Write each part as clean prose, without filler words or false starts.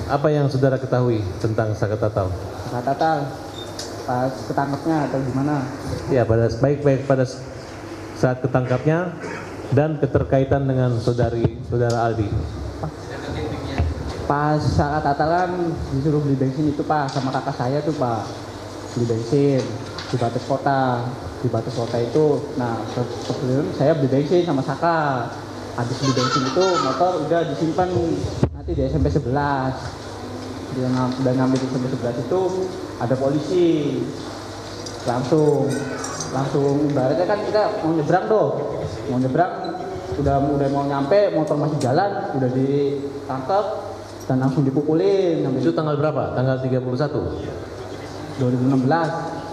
Apa yang saudara ketahui tentang Saka Tatal? Saka Tatal pas ketangkepnya atau gimana? Ya, baik pada saat ketangkapnya dan keterkaitan dengan saudara Aldi. Pas Saka Tatal kan disuruh beli bensin itu Pak sama kakak saya tuh Pak, beli bensin di batas kota. Di batas kota itu, nah sebelum saya beli bensin sama Saka, habis beli bensin itu motor udah disimpan nanti di SMP 11. Dia udah ngambil di SMP 11 itu ada polisi, langsung ibaratnya kan kita mau nyebrang tuh, udah mau nyampe, motor masih jalan, udah ditangkap dan langsung dipukulin. Itu tanggal berapa? Tanggal 31? 2016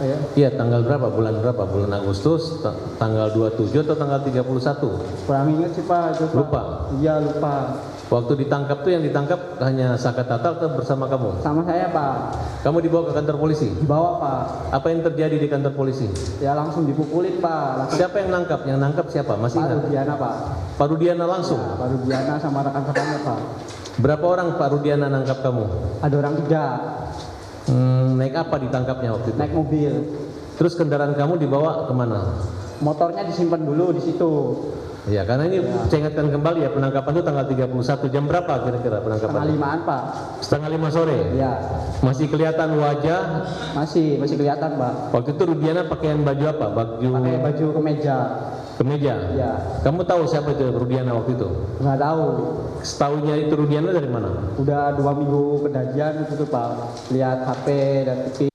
ya. Iya, tanggal berapa? Bulan berapa? Bulan Agustus, tanggal 27 atau tanggal 31? Kurang inget sih Pak, itu Pak. Lupa? Iya lupa. Waktu ditangkap tuh yang ditangkap hanya Saka Tatal atau bersama kamu? Sama saya Pak, Kamu dibawa ke kantor polisi? dibawa Pak. Apa yang terjadi di kantor polisi? Ya langsung dipukulin Pak. Langsung Siapa yang nangkap? Yang nangkap siapa? Masih Pak ingat? Rudiana Pak. Pak Rudiana langsung? Ya, Pak Rudiana sama rekan-rekannya Pak. Berapa orang Pak Rudiana nangkap kamu? Ada orang 3, Naik apa ditangkapnya waktu itu? naik mobil. Terus kendaraan kamu dibawa kemana? Motornya disimpan dulu di situ. Ya, karena ini saya ingatkan kembali ya, penangkapan itu tanggal 31. Jam berapa kira-kira penangkapan? Setengah 5-an Pak. Setengah 5 sore? Ya, Masih kelihatan wajah? masih kelihatan Pak. Waktu itu Rudiana pakaian baju apa? Pakai baju kemeja. Kemeja? Ya, Kamu tahu siapa itu Rudiana waktu itu? nggak tahu. Setahunya itu Rudiana dari mana? Udah 2 minggu kejadian itu tuh Pak. Lihat HP dan TV.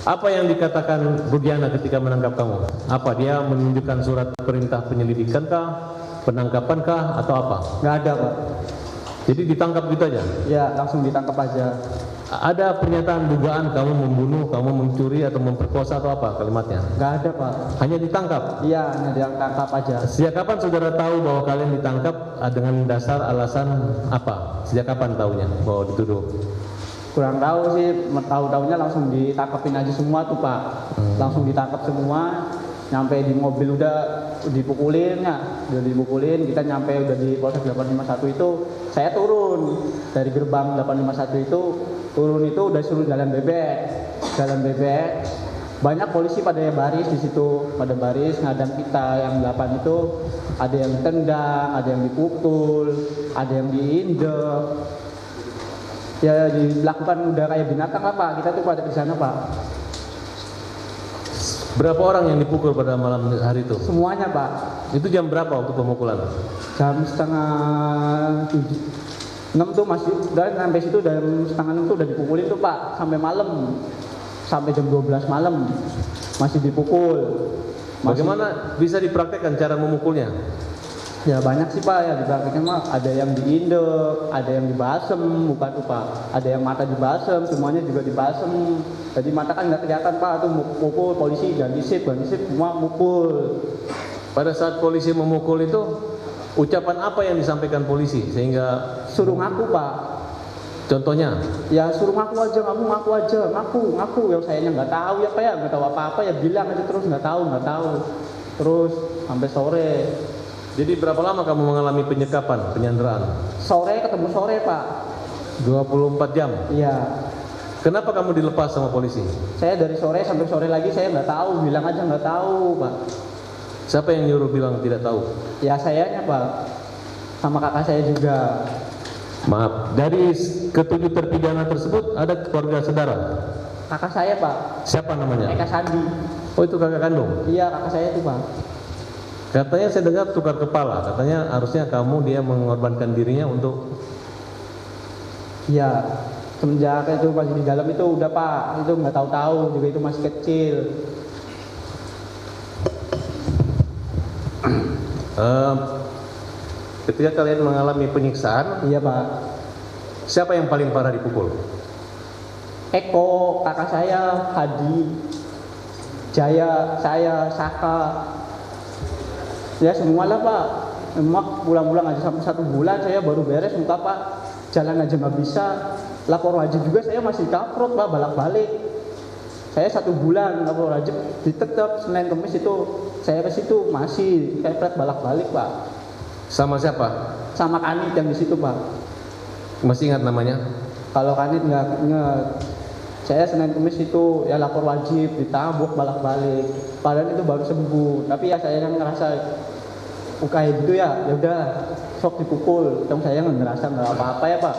Apa yang dikatakan Rudiana ketika menangkap kamu? Apa dia menunjukkan surat perintah penyelidikan kah? Penangkapan kah? Atau apa? Nggak ada Pak. Jadi ditangkap gitu aja? Ya, langsung ditangkap aja. Ada pernyataan dugaan kamu membunuh, kamu mencuri atau memperkosa atau apa kalimatnya? Nggak ada Pak. Hanya ditangkap? Iya, hanya ditangkap aja. Sejak kapan saudara tahu bahwa kalian ditangkap dengan dasar alasan apa? Sejak kapan tahunya bahwa dituduh? Kurang tahu sih, tahu-tahunya langsung ditangkapin aja semua tuh Pak. Langsung ditangkap semua, nyampe di mobil udah dipukulin ya, kita nyampe udah di Polsek 851 itu, saya turun dari gerbang 851 itu, turun itu udah suruh jalan bebek. Banyak polisi pada baris di situ, pada baris ngadang kita yang 8 itu, ada yang ditendang, ada yang dipukul, ada yang diinjek. Ya dilakukan udah kayak binatang lah Pak, kita tuh pada di sana Pak. Berapa orang yang dipukul pada malam hari itu? Semuanya Pak. Itu jam berapa waktu pemukulan? Jam setengah 6 tuh masih, dan sampai situ jam setengah 6 tuh udah dipukulin tuh Pak, sampai malam, sampai jam 12 malam masih dipukul. Bagaimana bisa dipraktekkan cara memukulnya? Ya banyak sih Pak ya dipraktekkan mah, ada yang diindek, ada yang dibasem, bukan tuh Pak, ada yang mata dibasem, semuanya juga dibasem. Jadi mata kan nggak kelihatan Pak, tuh mukul polisi ganti sip semua mukul. Pada saat polisi memukul itu, ucapan apa yang disampaikan polisi sehingga Suruh ngaku Pak. contohnya? Ya suruh ngaku aja, ngaku yang sayanya nggak tahu ya Pak ya, nggak tahu apa-apa ya bilang aja terus nggak tahu. Terus sampai sore. Jadi berapa lama kamu mengalami penyekapan, penyanderaan? Sore ketemu sore Pak. 24 jam? Iya. Kenapa kamu dilepas sama polisi? Saya dari sore sampai sore lagi saya nggak tahu, bilang aja nggak tahu Pak. Siapa yang nyuruh bilang tidak tahu? Ya sayanya Pak, sama kakak saya juga. Maaf, dari ketujuh terpidana tersebut ada keluarga saudara? Kakak saya Pak, Siapa namanya? Eka Sandi. Oh, itu kakak kandung? Iya kakak saya itu Pak. Katanya saya dengar tukar kepala, katanya harusnya kamu dia mengorbankan dirinya untuk... Iya, semenjak itu masih di dalam itu udah Pak, itu nggak tahu juga itu masih kecil. Ketika kalian mengalami penyiksaan, Iya Pak. siapa yang paling parah dipukul? Eko, kakak saya, Hadi, Jaya, saya, Saka. Ya semua lah Pak. Emak pulang-pulang aja sampai 1 bulan saya baru beres muka Pak. Jalan aja nggak bisa. Lapor wajib juga saya masih kaprot Pak, balik-balik. Saya 1 bulan lapor wajib, ditetap Senin Kamis itu saya ke situ masih kepret balik-balik Pak. Sama siapa? Sama Kanit yang di situ Pak. Masih ingat namanya? Kalau Kanit nggak inget. Saya Senin Kamis itu ya lapor wajib, ditabuk balik-balik. Padahal itu baru sembuh. Tapi ya saya yang ngerasa kayak gitu ya udah sok dipukul. Dong saya nggak ngerasa nggak apa-apa ya Pak.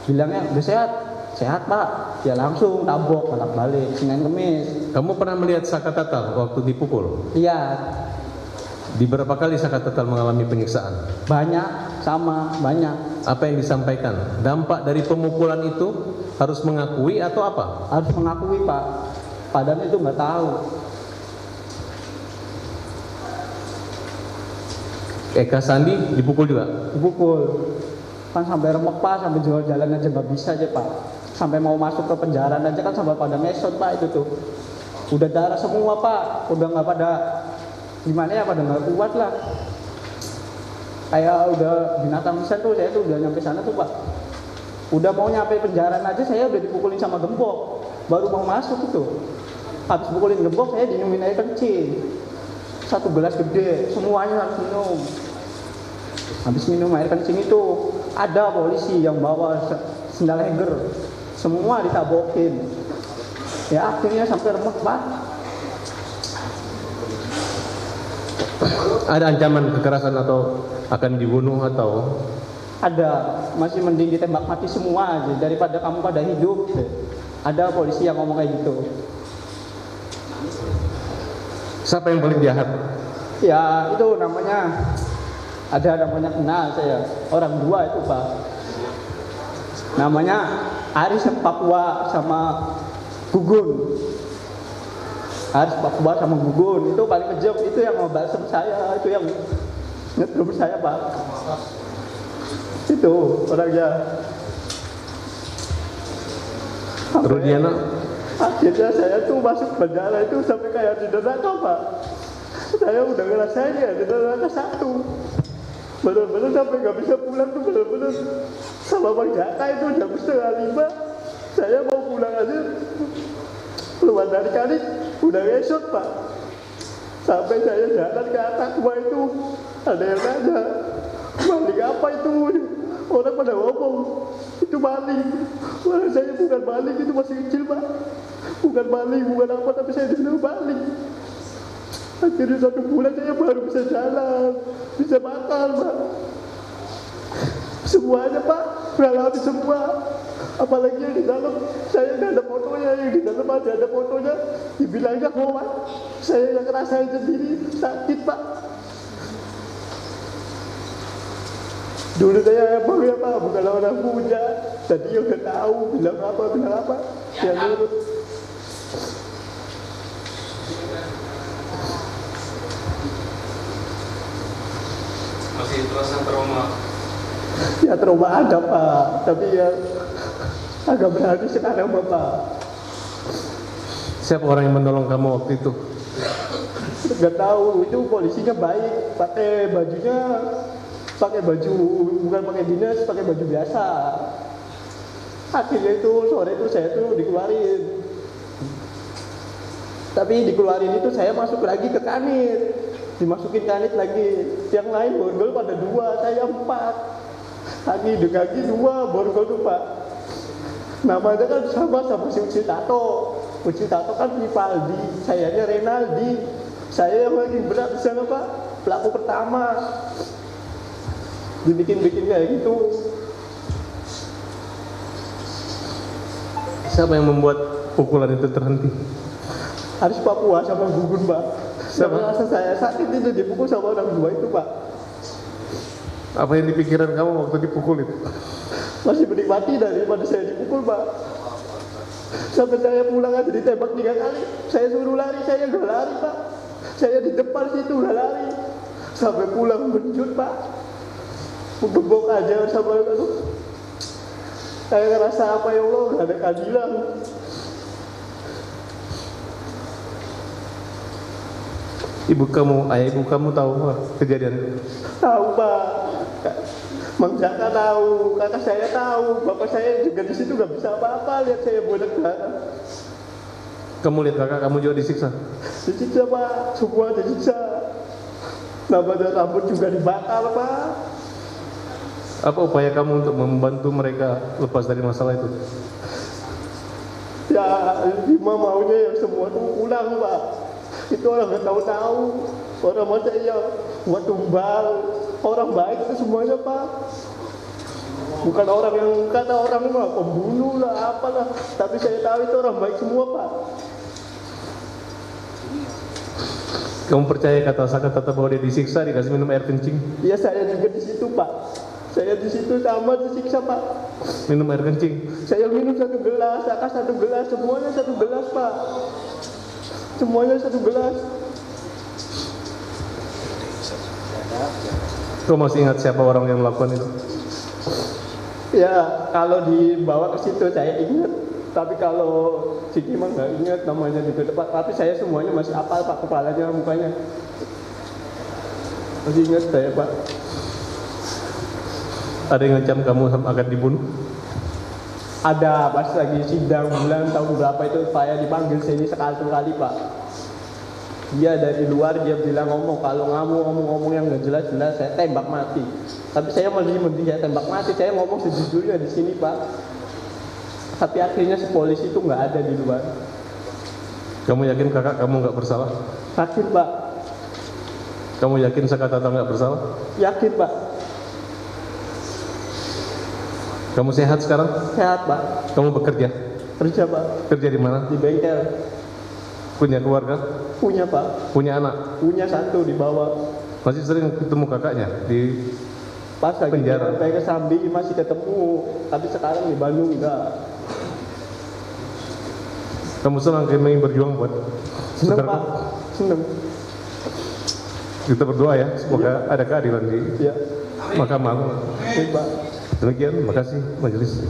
Bilangnya udah sehat Pak. Ya langsung tabok balik-balik Senin Kamis. Kamu pernah melihat Saka Tatal waktu dipukul? Iya, Di berapa kali Saka Tatal mengalami penyiksaan? banyak banyak. Apa yang disampaikan? Dampak dari pemukulan itu harus mengakui atau apa? Harus mengakui Pak. Padahal itu nggak tahu. Eka Sandi dipukul juga? Dipukul. Kan sampai remek Pak, sampai jual jalan aja nggak bisa aja Pak. Sampai mau masuk ke penjara aja kan sampai pada mesot Pak itu tuh. Udah darah semua Pak, udah nggak pada gimana ya, pada nggak kuat lah. Kayak udah binatang bisa tuh, saya tuh udah nyampe sana tuh Pak. Udah mau nyampe penjara aja saya udah dipukulin sama gembok. Baru mau masuk itu. Habis pukulin gembok saya dinumin air kencing. 1 gelas gede, semuanya harus minum. Habis minum air kencing itu ada polisi yang bawa sendal heger. Semua ditabokin. Ya akhirnya sampai remek Pak. Ada ancaman kekerasan atau akan dibunuh atau? Ada, masih mending ditembak mati semua aja daripada kamu pada hidup. Ada polisi yang ngomong kayak gitu. Siapa yang paling jahat? Ya itu namanya, ada namanya kenal saya, orang dua itu Pak. Namanya Aris Papua sama Gugun. Aris Papua sama Gugun itu paling kejam, itu yang mau balsem saya, itu yang nyetrum saya Pak. Itu orangnya. Rudiana? Akhirnya saya tuh masuk penjara itu sampai kayak di neraka Pak. Saya udah ngerasain ya di neraka 1. Bener-bener sampai gak bisa pulang tuh, bener-bener sama Bang Jaka itu jam 4:30. Saya mau pulang aja, keluar dari kali udah ngesot Pak. Sampai saya jalan ke atas itu ada yang nanya, maling apa itu? Orang pada ngomong itu maling. Wah, saya bukan maling, itu masih kecil Pak. Bukan maling, bukan apa, tapi saya dulu maling. Akhirnya 1 bulan saya baru bisa jalan, bisa makan Pak. Semuanya Pak, mengalami semua. Apalagi yang di dalam, saya nggak ada fotonya, yang di dalam ada fotonya. Dibilangnya hoax, saya yang ngerasain sendiri, sakit Pak. Dulu saya emang ya Pak, bukan orang punya. Tadi ya udah tahu, bilang apa. Ya nurut. Masih terasa trauma? Ya trauma ada Pak, tapi ya agak berarti sekarang Bapak. Siapa orang yang menolong kamu waktu itu? Nggak tahu, itu polisinya baik, pakai bajunya, pakai baju, bukan pakai dinas, pakai baju biasa. Akhirnya itu sore itu saya tuh dikeluarin. Tapi dikeluarin itu saya masuk lagi ke Kanit, dimasukin Kanit lagi. Yang lain borgol pada 2, saya 4. Kaki 2 borgol tuh Pak. Namanya kan sama si Uci Tato. Uci Tato kan Vivaldi, sayanya Renaldi. Saya yang lagi berat di sana Pak, pelaku pertama. Dibikin kayak gitu. Siapa yang membuat pukulan itu terhenti? Harus Papua sama Gugun Pak. Siapa? Rasa saya sakit itu dipukul sama orang 2 itu Pak. Apa yang dipikiran kamu waktu dipukul itu? Masih menikmati daripada saya dipukul Pak. Sampai saya pulang aja ditembak 3 kali. Saya suruh lari, saya nggak lari Pak. Saya di depan situ nggak lari. Sampai pulang menjut Pak. Menggembok aja sama aku. Saya ngerasa apa ya Allah, nggak ada keadilan. Ayah ibu kamu tahu kejadian itu? Tahu Pak. Mang Jaka tahu, kakak saya tahu, bapak saya juga di situ nggak bisa apa-apa, lihat saya bodak darah. Kamu lihat kakak kamu juga disiksa? Disiksa Pak, semua disiksa. Namanya rambut juga dibakar Pak. Apa upaya kamu untuk membantu mereka lepas dari masalah itu? Ya, Lima maunya yang semua tuh pulang, Pak. Itu orang nggak tahu-tahu. Orang masa yang buat tumbal. Orang baik itu semuanya, Pak. Bukan orang yang kata orang mah pembunuh lah, apalah. Tapi saya tahu itu orang baik semua, Pak. Kamu percaya kata Sakatata bahwa dia disiksa, dikasih minum air kencing? Ya saya juga di situ, Pak. Saya di situ sama disiksa, Pak. Minum air kencing? Saya minum 1 gelas, Saka 1 gelas, semuanya 1 gelas, Pak. Semuanya 1 gelas. Kau masih ingat siapa orang yang melakukan itu? Ya, kalau dibawa ke situ saya ingat. Tapi kalau Siti mah nggak ingat namanya di depan. Tapi saya semuanya masih apal, Pak, kepalanya, mukanya. Masih ingat saya, Pak. Ada yang ngancam kamu akan dibunuh? Ada pas lagi sidang bulan tahun berapa itu saya dipanggil sini sekali, Pak. Dia dari luar dia bilang ngomong, kalau kamu ngomong yang nggak jelas-jelas saya tembak mati. Tapi saya masih mending saya tembak mati. Saya ngomong sejujurnya di sini, Pak. Tapi akhirnya si polisi itu nggak ada di luar. Kamu yakin kakak kamu nggak bersalah? Yakin, Pak. Kamu yakin Sakatata nggak bersalah? Yakin, Pak. Kamu sehat sekarang? Sehat, Pak. Kamu bekerja? Kerja, Pak. Kerja di mana? Di bengkel. Punya keluarga? Punya, Pak. Punya anak? Punya 1 di bawah. Masih sering ketemu kakaknya di Pas lagi penjara? sampai ke Sambi masih ketemu. Tapi sekarang di Bandung enggak. Kamu senang kami berjuang buat Seneng, saudara? Pak. Seneng. Kita berdoa ya, semoga ada keadilan di Ya. Mahkamah. Baik, Pak. Demikian, terima kasih majelis.